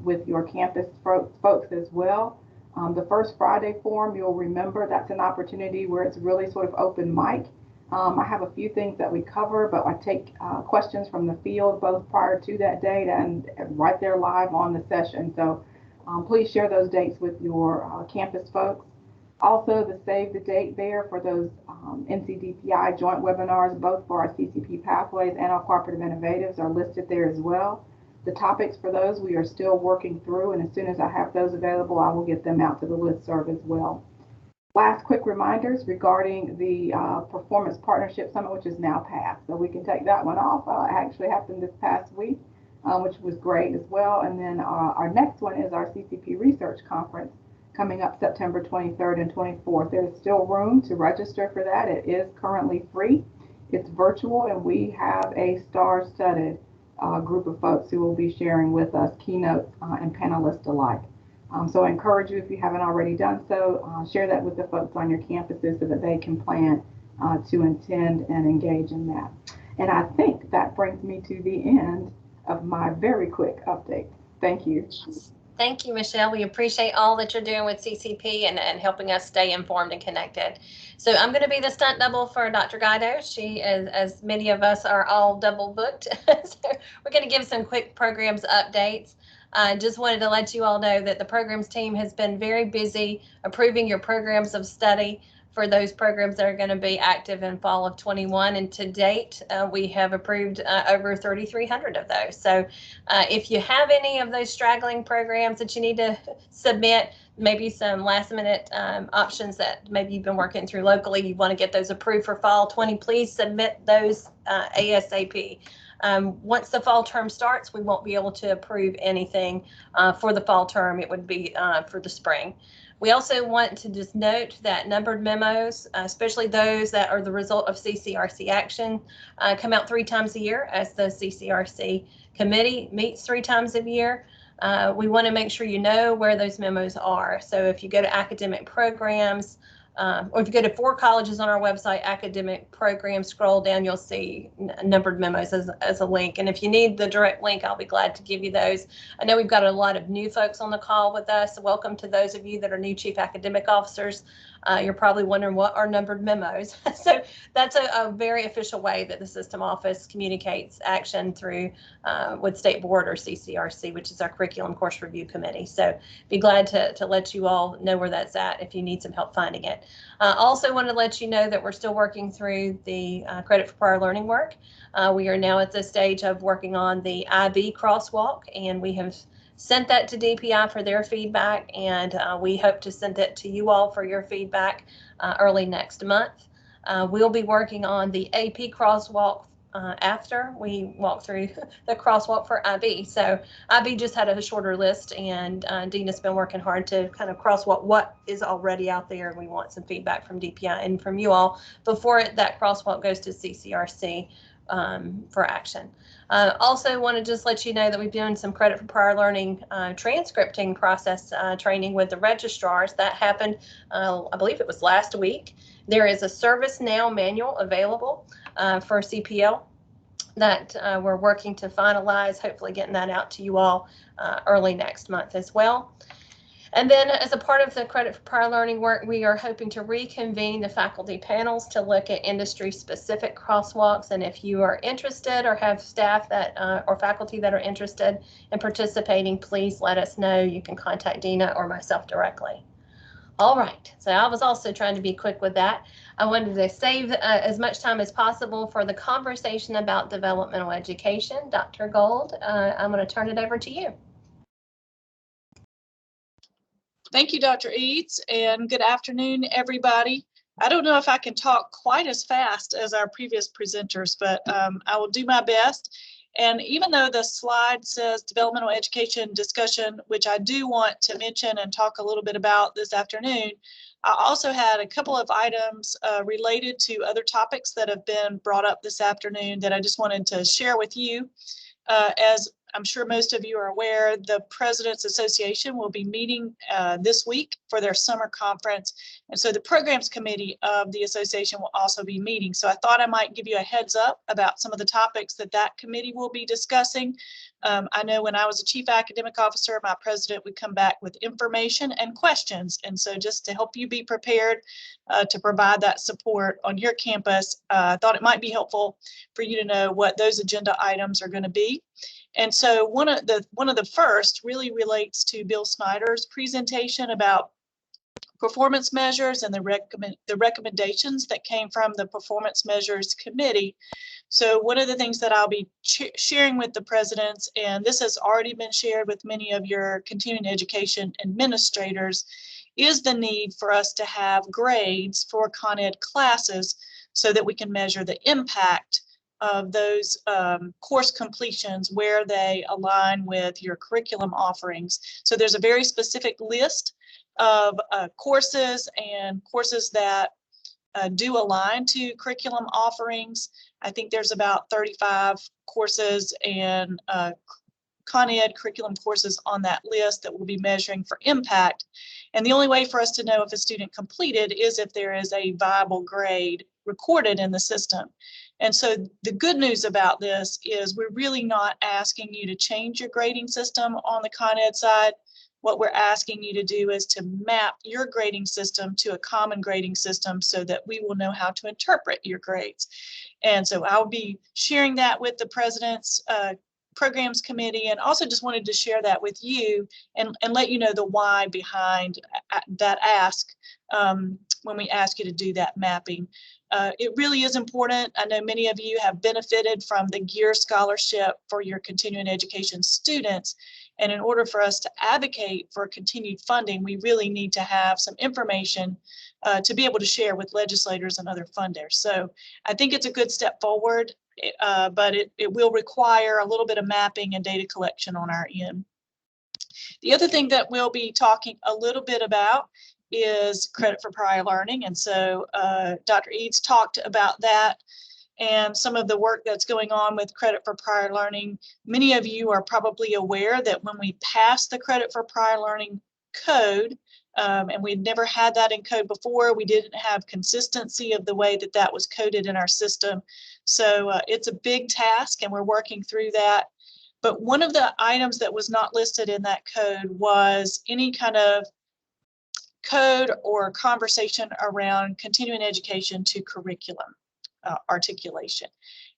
with your campus folks as well. The First Friday forum, you'll remember that's an opportunity where it's really sort of open mic. I have a few things that we cover, but I take questions from the field both prior to that date and right there live on the session. So please share those dates with your campus folks. Also, the save the date there for those NCDPI joint webinars, both for our CCP pathways and our cooperative innovatives, are listed there as well. The topics for those we are still working through, and as soon as I have those available, I will get them out to the listserv as well. Last quick reminders regarding the Performance Partnership Summit, which is now passed. So we can take that one off. It actually happened this past week, which was great as well. And then our next one is our CCP Research Conference coming up September 23rd and 24th. There's still room to register for that. It is currently free. It's virtual, and we have a star-studded group of folks who will be sharing with us keynotes and panelists alike. So I encourage you, if you haven't already done so, share that with the folks on your campuses so that they can plan to attend and engage in that. And I think that brings me to the end of my very quick update. Thank you. Thank you, Michelle. We appreciate all that you're doing with CCP and helping us stay informed and connected. So I'm going to be the stunt double for Dr. Guido. She, as many of us, are all double booked. So we're going to give some quick programs updates. I just wanted to let you all know that the programs team has been very busy approving your programs of study for those programs that are going to be active in fall of 21. And to date, we have approved over 3,300 of those. So if you have any of those straggling programs that you need to submit, maybe some last minute options that maybe you've been working through locally, you want to get those approved for fall 20, please submit those ASAP. Once the fall term starts, we won't be able to approve anything for the fall term. It would be for the spring. We also want to just note that numbered memos, especially those that are the result of CCRC action, come out 3 times a year as the CCRC committee meets 3 times a year. We want to make sure you know where those memos are. So if you go to academic programs, or if you go to 4 colleges on our website, academic programs, scroll down, you'll see numbered memos as a link. And if you need the direct link, I'll be glad to give you those. I know we've got a lot of new folks on the call with us. Welcome to those of you that are new chief academic officers. You're probably wondering what are numbered memos. So that's a very official way that the system office communicates action through with State Board or CCRC, which is our curriculum course review committee. So be glad to let you all know where that's at if you need some help finding it. Also want to let you know that we're still working through the credit for prior learning work. We are now at the stage of working on the IB crosswalk, and we have sent that to DPI for their feedback, and we hope to send it to you all for your feedback early next month. We'll be working on the AP crosswalk after we walk through the crosswalk for IB. So IB just had a shorter list, and Dina's been working hard to kind of crosswalk what is already out there. We want some feedback from DPI and from you all before that crosswalk goes to CCRC for action. Also want to just let you know that we've done some credit for prior learning transcripting process training with the registrars. That happened, I believe it was last week. There is a ServiceNow manual available for CPL that we're working to finalize, hopefully getting that out to you all early next month as well. And then as a part of the credit for prior learning work, we are hoping to reconvene the faculty panels to look at industry specific crosswalks. And if you are interested or have staff that or faculty that are interested in participating, please let us know. You can contact Dina or myself directly. All right, so I was also trying to be quick with that. I wanted to save as much time as possible for the conversation about developmental education. Dr. Gold, I'm going to turn it over to you. Thank you, Dr. Eads, and good afternoon, everybody. I don't know if I can talk quite as fast as our previous presenters, but I will do my best. And even though the slide says developmental education discussion, which I do want to mention and talk a little bit about this afternoon, I also had a couple of items related to other topics that have been brought up this afternoon that I just wanted to share with you. As I'm sure most of you are aware, the President's Association will be meeting this week for their summer conference. And so the Programs Committee of the association will also be meeting. So I thought I might give you a heads up about some of the topics that that committee will be discussing. I know when I was a chief academic officer, my president would come back with information and questions. And so just to help you be prepared to provide that support on your campus, I thought it might be helpful for you to know what those agenda items are going to be. And so one of the first really relates to Bill Snyder's presentation about performance measures and the recommendations that came from the Performance Measures Committee. So one of the things that I'll be sharing with the presidents, and this has already been shared with many of your continuing education administrators, is the need for us to have grades for Con Ed classes so that we can measure the impact of those course completions where they align with your curriculum offerings. So there's a very specific list of courses and courses that do align to curriculum offerings. I think there's about 35 courses and Con Ed curriculum courses on that list that we'll be measuring for impact. And the only way for us to know if a student completed is if there is a viable grade recorded in the system. And so the good news about this is we're really not asking you to change your grading system on the Con Ed side. What we're asking you to do is to map your grading system to a common grading system so that we will know how to interpret your grades. And so I'll be sharing that with the President's Programs Committee, and also just wanted to share that with you and let you know the why behind that ask when we ask you to do that mapping. It really is important. I know many of you have benefited from the GEAR scholarship for your continuing education students. And in order for us to advocate for continued funding, we really need to have some information to be able to share with legislators and other funders. So I think it's a good step forward, but it will require a little bit of mapping and data collection on our end. The other thing that we'll be talking a little bit about is credit for prior learning. And so Dr. Eads talked about that and some of the work that's going on with credit for prior learning. Many of you are probably aware that when we passed the credit for prior learning code, and we'd never had that in code before, we didn't have consistency of the way that that was coded in our system. So it's a big task and we're working through that. But one of the items that was not listed in that code was any kind of code or conversation around continuing education to curriculum articulation.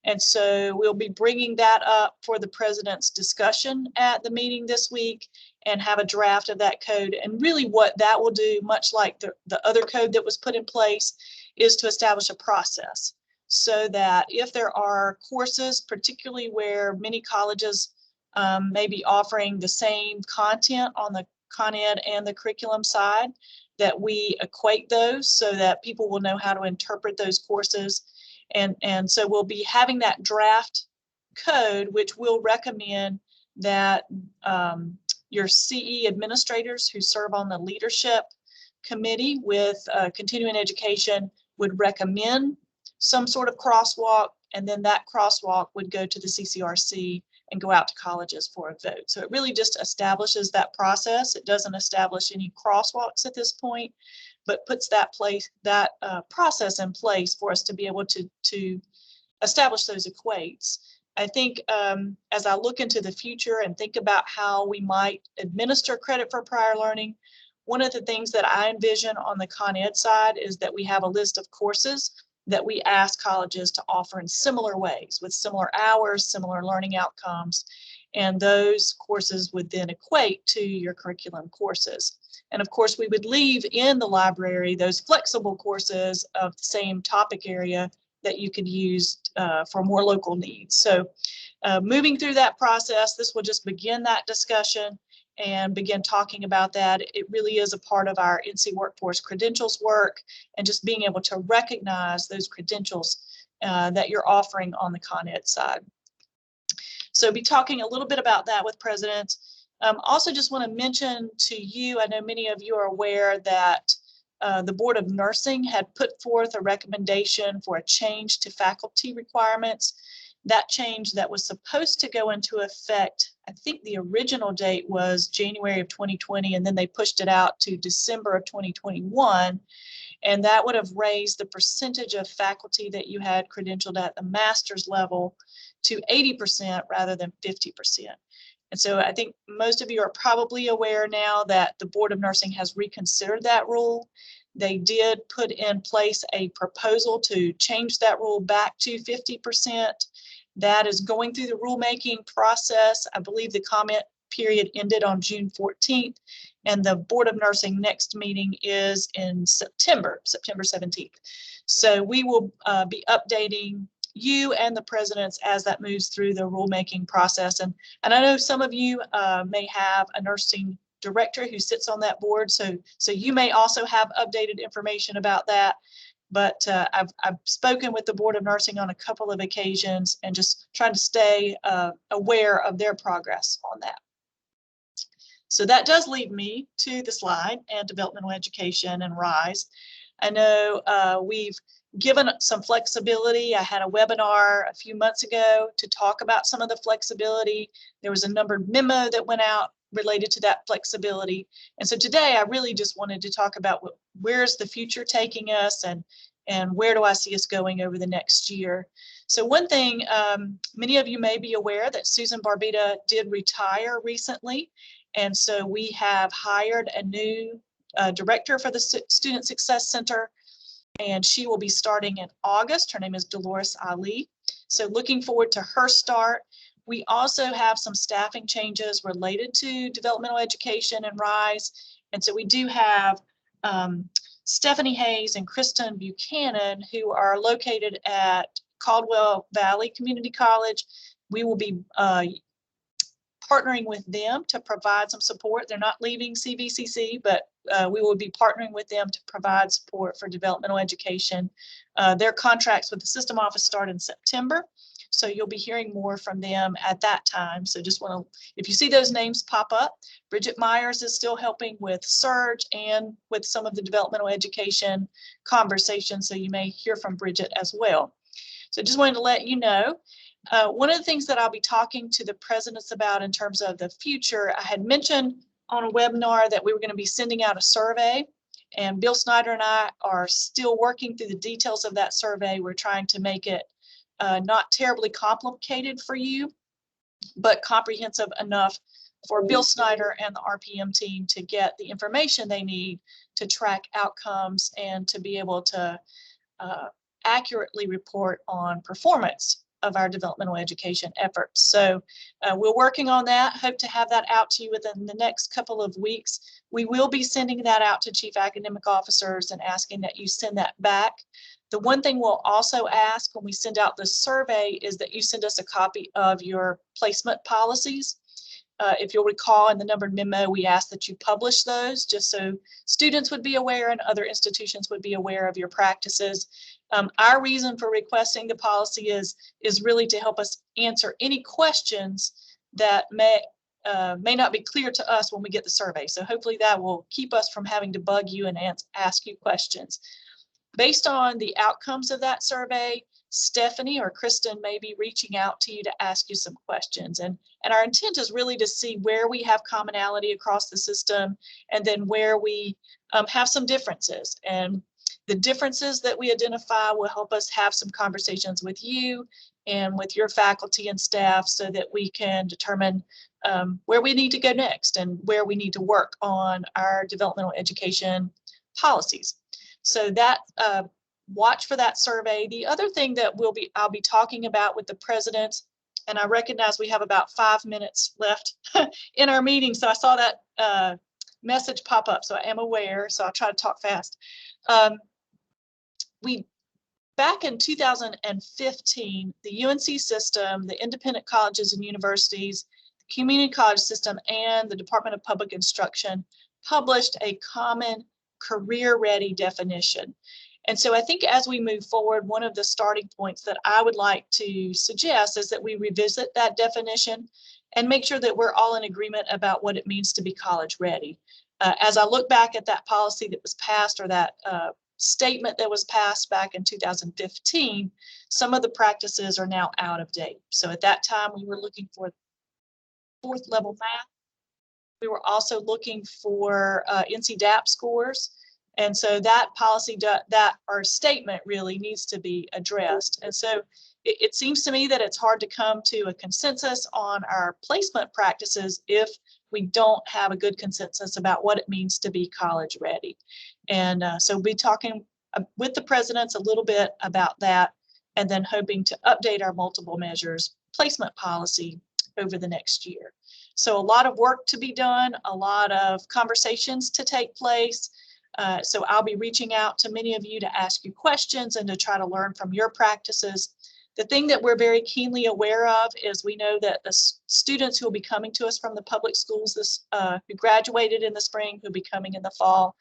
And so we'll be bringing that up for the President's discussion at the meeting this week and have a draft of that code. And really what that will do, much like the other code that was put in place, is to establish a process so that if there are courses, particularly where many colleges may be offering the same content on the Con Ed and the curriculum side, that we equate those so that people will know how to interpret those courses. And so we'll be having that draft code, which will recommend that your CE administrators who serve on the leadership committee with continuing education would recommend some sort of crosswalk, and then that crosswalk would go to the CCRC and go out to colleges for a vote. So it really just establishes that process. It doesn't establish any crosswalks at this point, but puts that process in place for us to be able to establish those equates. I think as I look into the future and think about how we might administer credit for prior learning, one of the things that I envision on the Con Ed side is that we have a list of courses that we ask colleges to offer in similar ways, with similar hours, similar learning outcomes, and those courses would then equate to your curriculum courses. And of course, we would leave in the library those flexible courses of the same topic area that you could use for more local needs. So moving through that process, this will just begin that discussion and begin talking about that. It really is a part of our NC Workforce credentials work, and just being able to recognize those credentials that you're offering on the Con Ed side. So be talking a little bit about that with presidents. Also just want to mention to you, I know many of you are aware that the Board of Nursing had put forth a recommendation for a change to faculty requirements. That change that was supposed to go into effect, I think the original date was January of 2020, and then they pushed it out to December of 2021. And that would have raised the percentage of faculty that you had credentialed at the master's level to 80% rather than 50%. And so I think most of you are probably aware now that the Board of Nursing has reconsidered that rule. They did put in place a proposal to change that rule back to 50%. That is going through the rulemaking process. I believe the comment period ended on June 14th, and the Board of Nursing next meeting is in September 17th. So we will be updating you and the presidents as that moves through the rulemaking process. And I know some of you may have a nursing director who sits on that board, so you may also have updated information about that. But I've spoken with the Board of Nursing on a couple of occasions and just trying to stay aware of their progress on that. So that does lead me to the slide and developmental education and RISE. I know we've given some flexibility. I had a webinar a few months ago to talk about some of the flexibility. There was a numbered memo that went out related to that flexibility. And so today I really just wanted to talk about where's the future taking us and where do I see us going over the next year. So one thing, many of you may be aware that Susan Barbita did retire recently. And so we have hired a new director for the Student Success Center, and she will be starting in August. Her name is Dolores Ali. So looking forward to her start. We also have some staffing changes related to developmental education and RISE. And so we do have Stephanie Hayes and Kristen Buchanan, who are located at Caldwell Valley Community College. We will be partnering with them to provide some support. They're not leaving CVCC, but we will be partnering with them to provide support for developmental education. Their contracts with the system office start in September, so you'll be hearing more from them at that time. So just want to, if you see those names pop up, Bridget Myers is still helping with Surge and with some of the developmental education conversations, so you may hear from Bridget as well. So just wanted to let you know. One of the things that I'll be talking to the presidents about in terms of the future, I had mentioned on a webinar that we were going to be sending out a survey, and Bill Snyder and I are still working through the details of that survey. We're trying to make it not terribly complicated for you, but comprehensive enough for Bill Snyder and the RPM team to get the information they need to track outcomes and to be able to accurately report on performance of our developmental education efforts. So we're working on that. Hope to have that out to you within the next couple of weeks. We will be sending that out to chief academic officers and asking that you send that back. The one thing we'll also ask when we send out the survey is that you send us a copy of your placement policies. If you'll recall in the numbered memo, we asked that you publish those just so students would be aware and other institutions would be aware of your practices. Our reason for requesting the policy is really to help us answer any questions that may not be clear to us when we get the survey. So hopefully that will keep us from having to bug you and ask you questions. Based on the outcomes of that survey, Stephanie or Kristen may be reaching out to you to ask you some questions. And our intent is really to see where we have commonality across the system and then where we have some differences. And the differences that we identify will help us have some conversations with you and with your faculty and staff so that we can determine where we need to go next and where we need to work on our developmental education policies. So that watch for that survey. The other thing that I'll be talking about with the president, and I recognize we have about 5 minutes left in our meeting, so I saw that message pop up, so I am aware, so I'll try to talk fast. Back in 2015, the UNC system, the independent colleges and universities, the community college system, and the Department of Public Instruction published a common career-ready definition. And so I think as we move forward, one of the starting points that I would like to suggest is that we revisit that definition and make sure that we're all in agreement about what it means to be college ready. As I look back at that policy that was passed, or that statement that was passed back in 2015, some of the practices are now out of date. So at that time, we were looking for 4th level math. We were also looking for NCDAP scores. And so that policy, our statement really needs to be addressed. And so it seems to me that it's hard to come to a consensus on our placement practices if we don't have a good consensus about what it means to be college ready. And so we'll be talking with the presidents a little bit about that, and then hoping to update our multiple measures placement policy over the next year. So a lot of work to be done, a lot of conversations to take place. So I'll be reaching out to many of you to ask you questions and to try to learn from your practices. The thing that we're very keenly aware of is we know that the students who will be coming to us from the public schools who graduated in the spring, who will be coming in the fall,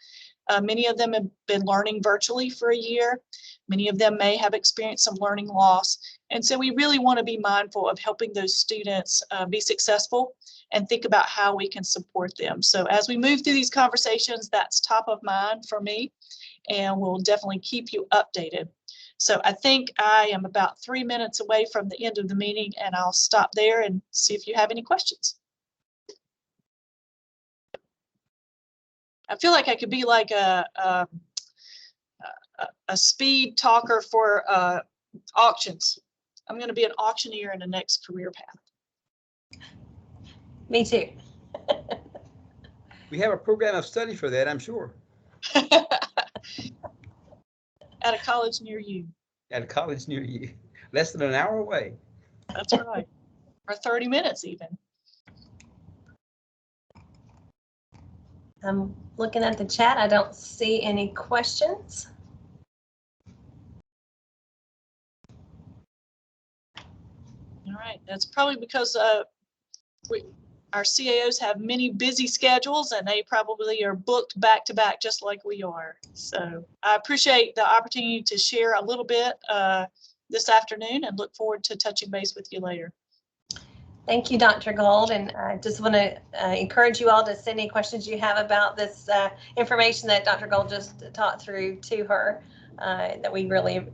many of them have been learning virtually for a year. Many of them may have experienced some learning loss. And so we really want to be mindful of helping those students be successful and think about how we can support them. So as we move through these conversations, that's top of mind for me, and we'll definitely keep you updated. So I think I am about 3 minutes away from the end of the meeting, and I'll stop there and see if you have any questions. I feel like I could be like a speed talker for auctions. I'm going to be an auctioneer in the next career path. Me too. We have a program of study for that, I'm sure. At a college near you. At a college near you. Less than an hour away. That's right. Or 30 minutes even. I'm looking at the chat. I don't see any questions. All right. That's probably because our CAOs have many busy schedules, and they probably are booked back to back just like we are. So I appreciate the opportunity to share a little bit this afternoon, and look forward to touching base with you later. Thank you, Dr. Gold, and I just want to encourage you all to send any questions you have about this information that Dr. Gold just taught through to her, that we really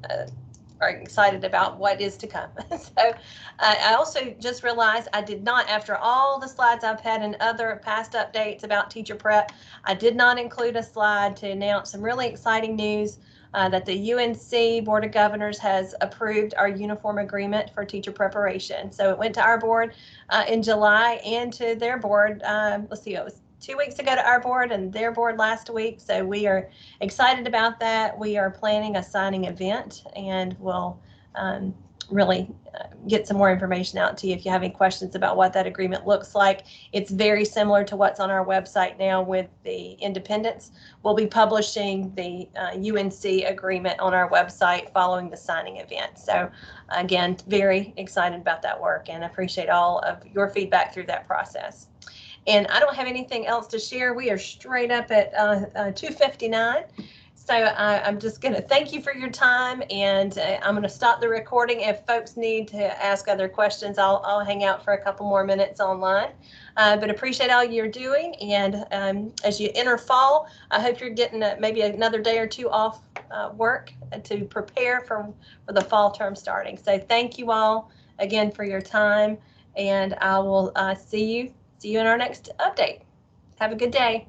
are excited about what is to come. So I also just realized I did not, after all the slides I've had in other past updates about teacher prep, I did not include a slide to announce some really exciting news that the UNC Board of Governors has approved our uniform agreement for teacher preparation. So it went to our board in July and to their board, let's see, it was 2 weeks ago to our board and their board last week. So we are excited about that. We are planning a signing event, and we'll really get some more information out to you if you have any questions about what that agreement looks like. It's very similar to what's on our website now with the independents. We'll be publishing the UNC agreement on our website following the signing event. So again, very excited about that work and appreciate all of your feedback through that process. And I don't have anything else to share. We are straight up at 2:59. So I'm just going to thank you for your time, and I'm going to stop the recording. If folks need to ask other questions, I'll hang out for a couple more minutes online. But appreciate all you're doing, and as you enter fall, I hope you're getting maybe another day or two off work to prepare for the fall term starting. So thank you all again for your time, and I will see you in our next update. Have a good day.